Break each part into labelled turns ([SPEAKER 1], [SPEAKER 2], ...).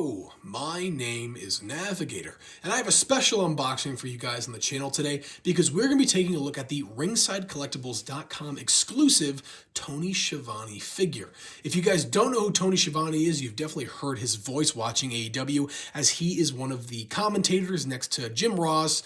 [SPEAKER 1] Hello, my name is Navigator, and I have a special unboxing for you guys on the channel today because we're going to be taking a look at the RingsideCollectibles.com exclusive Tony Schiavone figure. If you guys don't know who Tony Schiavone is, you've definitely heard his voice watching AEW, as he is one of the commentators next to Jim Ross,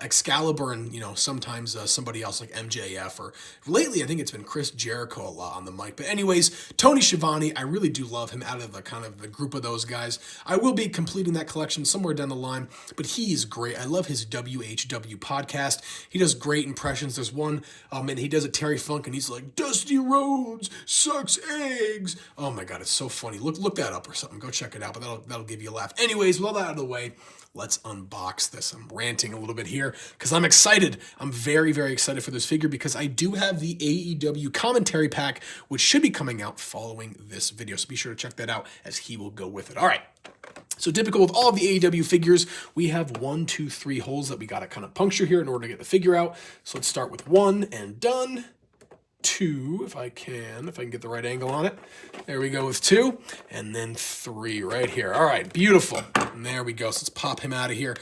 [SPEAKER 1] Excalibur, and sometimes somebody else like MJF, or lately I think it's been Chris Jericho a lot on the mic. But anyways, Tony Schiavone, I really do love him out of the kind of the group of those guys. I will be completing that collection somewhere down the line, but he is great. I love his WHW podcast. He does great impressions. There's one, and he does a Terry Funk, and he's like, Dusty Rhodes sucks eggs. Oh my God, it's so funny. Look that up or something. Go check it out, but that'll give you a laugh. Anyways, with all that out of the way, let's unbox this. I'm ranting a little bit here because I'm excited. I'm very, very excited for this figure because I do have the AEW commentary pack, which should be coming out following this video. So be sure to check that out as he will go with it. All right. So typical with all of the AEW figures, we have 1, 2, 3 holes that we got to kind of puncture here in order to get the figure out. So let's start with 1 and done. 2, if I can get the right angle on it. There we go with 2, and then 3 right here. All right, beautiful. And there we go. So let's pop him out of here.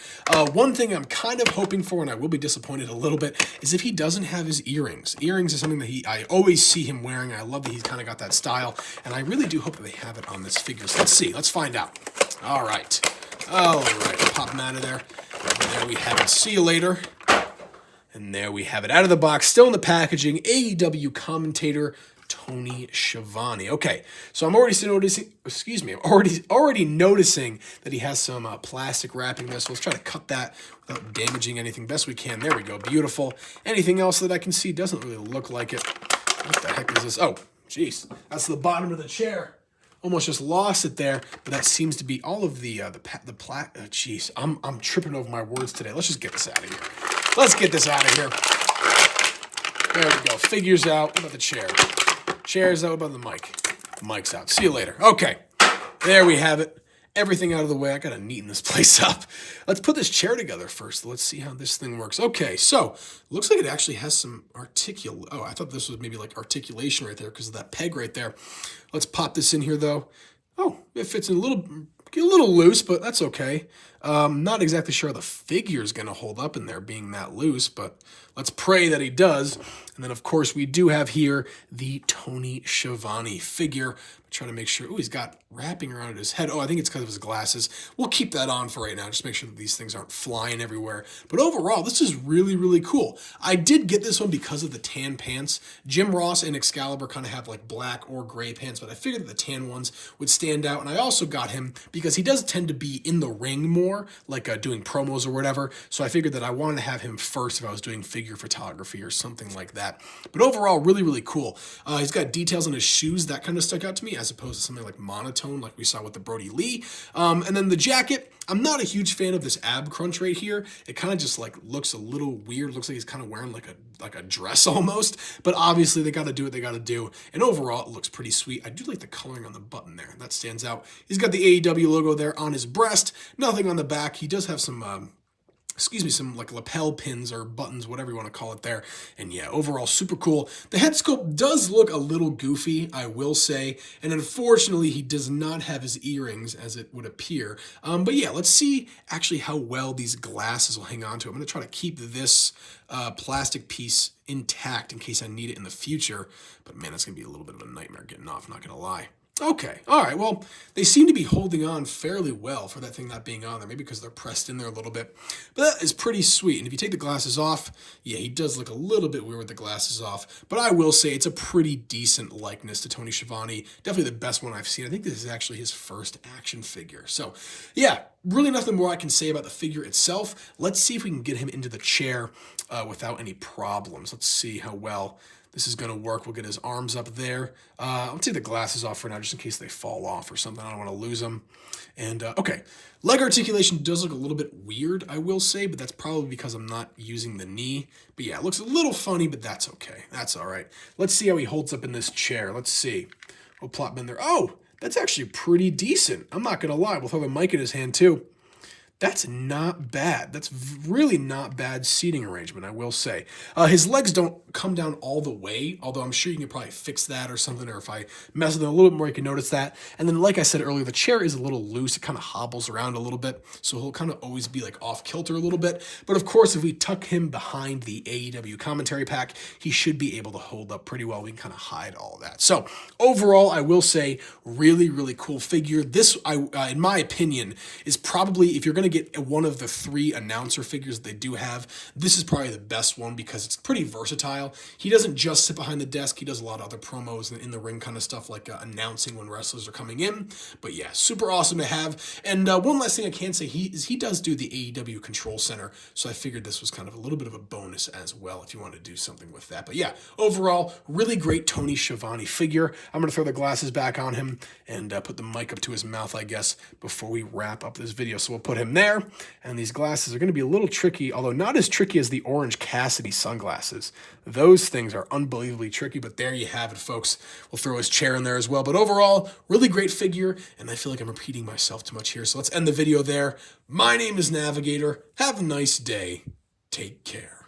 [SPEAKER 1] One thing I'm kind of hoping for, and I will be disappointed a little bit, is if he doesn't have his earrings. Earrings is something that I always see him wearing. I love that he's kind of got that style, and I really do hope that they have it on this figure. So let's see. Let's find out. All right. Pop him out of there. And there we have it. See you later. And there we have it out of the box, still in the packaging, AEW commentator Tony Schiavone. Okay, so I'm already noticing that he has some plastic wrapping there. So let's try to cut that without damaging anything best we can. There we go, beautiful. Anything else that I can see doesn't really look like it. What the heck is this? Oh, jeez, that's the bottom of the chair. Almost just lost it there, but that seems to be all of the jeez, I'm tripping over my words today. Let's just get this out of here. Let's get this out of here. There we go. Figures out. What about the chair? Chair's out. What about the mic? Mic's out. See you later. Okay. There we have it. Everything out of the way. I gotta neaten this place up. Let's put this chair together first. Let's see how this thing works. Okay, so looks like it actually has some Oh, I thought this was maybe like articulation right there because of that peg right there. Let's pop this in here though. Oh, it fits in a little loose, but that's okay. Not exactly sure how the figure is going to hold up in there being that loose, but let's pray that he does. And then, of course, we do have here the Tony Schiavone figure. I'm trying to make sure. Oh, he's got wrapping around his head. Oh, I think it's because of his glasses. We'll keep that on for right now. Just make sure that these things aren't flying everywhere. But overall, this is really, really cool. I did get this one because of the tan pants. Jim Ross and Excalibur kind of have like black or gray pants, but I figured that the tan ones would stand out. And I also got him because he does tend to be in the ring more, like doing promos or whatever. So I figured that I wanted to have him first if I was doing figure photography or something like that. But overall, really, really cool. He's got details on his shoes. That kind of stuck out to me as opposed to something like monotone like we saw with the Brody Lee. And then the jacket, I'm not a huge fan of this ab crunch right here. It kind of just like looks a little weird. Looks like he's kind of wearing like a dress almost. But obviously they got to do what they got to do. And overall, it looks pretty sweet. I do like the coloring on the button there. That stands out. He's got the AEW logo there on his breast. Nothing on the back. He does have some some like lapel pins or buttons, whatever you want to call it there. And yeah, overall super cool. The head sculpt does look a little goofy, I will say. And unfortunately, he does not have his earrings as it would appear. But yeah, let's see actually how well these glasses will hang on to. I'm going to try to keep this plastic piece intact in case I need it in the future. But man, it's going to be a little bit of a nightmare getting off, not going to lie. Okay, all right, well, they seem to be holding on fairly well for that thing not being on there, maybe because they're pressed in there a little bit, but that is pretty sweet. And if you take the glasses off, yeah, he does look a little bit weird with the glasses off, but I will say it's a pretty decent likeness to Tony Schiavone, definitely the best one I've seen. I think this is actually his first action figure. So, yeah, really nothing more I can say about the figure itself. Let's see if we can get him into the chair without any problems. Let's see how well this is going to work. We'll get his arms up there. I'll take the glasses off for now just in case they fall off or something. I don't want to lose them. And okay, leg articulation does look a little bit weird, I will say, but that's probably because I'm not using the knee. But yeah, it looks a little funny, but that's okay. That's all right. Let's see how he holds up in this chair. Let's see. We'll plop him in there. Oh, that's actually pretty decent. I'm not going to lie. We'll throw the mic in his hand too. That's not bad. That's really not bad seating arrangement, I will say. His legs don't come down all the way, although I'm sure you can probably fix that or something, or if I mess with them a little bit more, you can notice that. And then, like I said earlier, the chair is a little loose. It kind of hobbles around a little bit, so he'll kind of always be like off kilter a little bit. But of course, if we tuck him behind the AEW commentary pack, he should be able to hold up pretty well. We can kind of hide all that. So overall, I will say, really, really cool figure. This, in my opinion, is probably, if you're going to get one of the 3 announcer figures that they do have, this is probably the best one because it's pretty versatile. He doesn't just sit behind the desk. He does a lot of other promos in the ring kind of stuff, like announcing when wrestlers are coming in. But yeah, super awesome to have. And one last thing I can say, he does do the AEW Control Center, so I figured this was kind of a little bit of a bonus as well if you want to do something with that. But yeah, overall, really great Tony Schiavone figure. I'm going to throw the glasses back on him and put the mic up to his mouth, I guess, before we wrap up this video. So we'll put him there. And these glasses are going to be a little tricky, although not as tricky as the Orange Cassidy sunglasses. Those things are unbelievably tricky, but there you have it, folks. We'll throw his chair in there as well. But overall, really great figure, and I feel like I'm repeating myself too much here, so let's end the video there. My name is Navigator. Have a nice day. Take care.